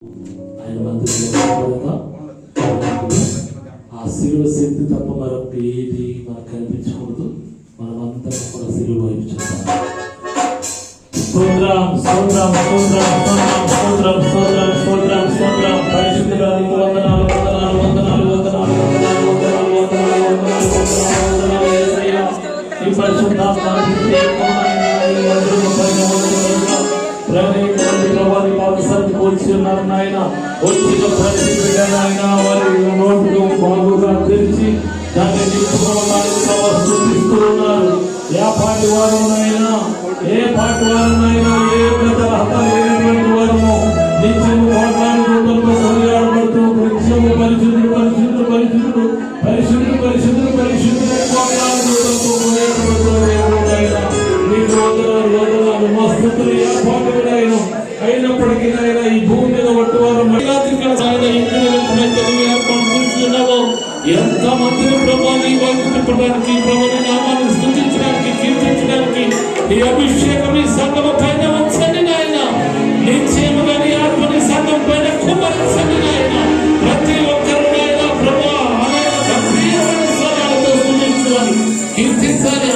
ఆయన మందిరంలో ఆ శిలువ శక్తి తప్ప మరొక ఏది మనకు కనిపించకూడదు. మనమందరం కూడా శిలువ వైపు చూద్దాం. స్తోత్రం స్తోత్రం స్తోత్రం స్తోత్రం స్తోత్రం స్తోత్రం స్తోత్రం పరిశుద్ధుడా నీకు వందనాలు వందనాలు వందనాలు వందనాలు వందనాలు వందనాలు వందనాలు వందనాలు వందనాలు యేసయ్యా. ఈ పరిశుద్ధాత్మని ప్రభావి పాదశాన్ని పోల్చి ఉన్నారు నాయన. వచ్చిన ప్రతి బిడ్డనైనా వారి నోట్లు బాగుగా తెరిచి దాన్ని నిలుపుకోవడానికి స్తుతిస్తూ ఉన్నారు. ఏ పాటి వారునైనా ఏ ప్రజల లేనటువంటి వారము నిత్యము మాట్లాడుకుంటూ కొనియాడబడుతూ నిత్యము పరిశుద్ధుడు పరిశుద్ధుడు పరిశుద్ధుడు పరిశుద్ధుడు పరిశుద్ధుడు పరిశుద్ధుడు మాట్లాడుకుంటూ మస్తుతులు ఏర్పాటుడైన అయినప్పటికీ ఆయన ఈ భూమి మీద పట్టువారు ఏర్పాటు చేస్తున్నావు. ఎంత మందిని ప్రభావం వైపు తిప్పడానికి ప్రభుని నామాన్ని స్తుతించడానికి కీర్తించడానికి ఈ అభిషేకం ఈ సంఘం పైన ఉంచండి నాయన. నిశ్చయముగా నీ ఆత్మని సంఘం పైన కుమ్మరించండి నాయన. ప్రతి ఒక్కరు నాయన ప్రభా అనేక స్వరాలతో స్తుతించాలి, కీర్తించాలి,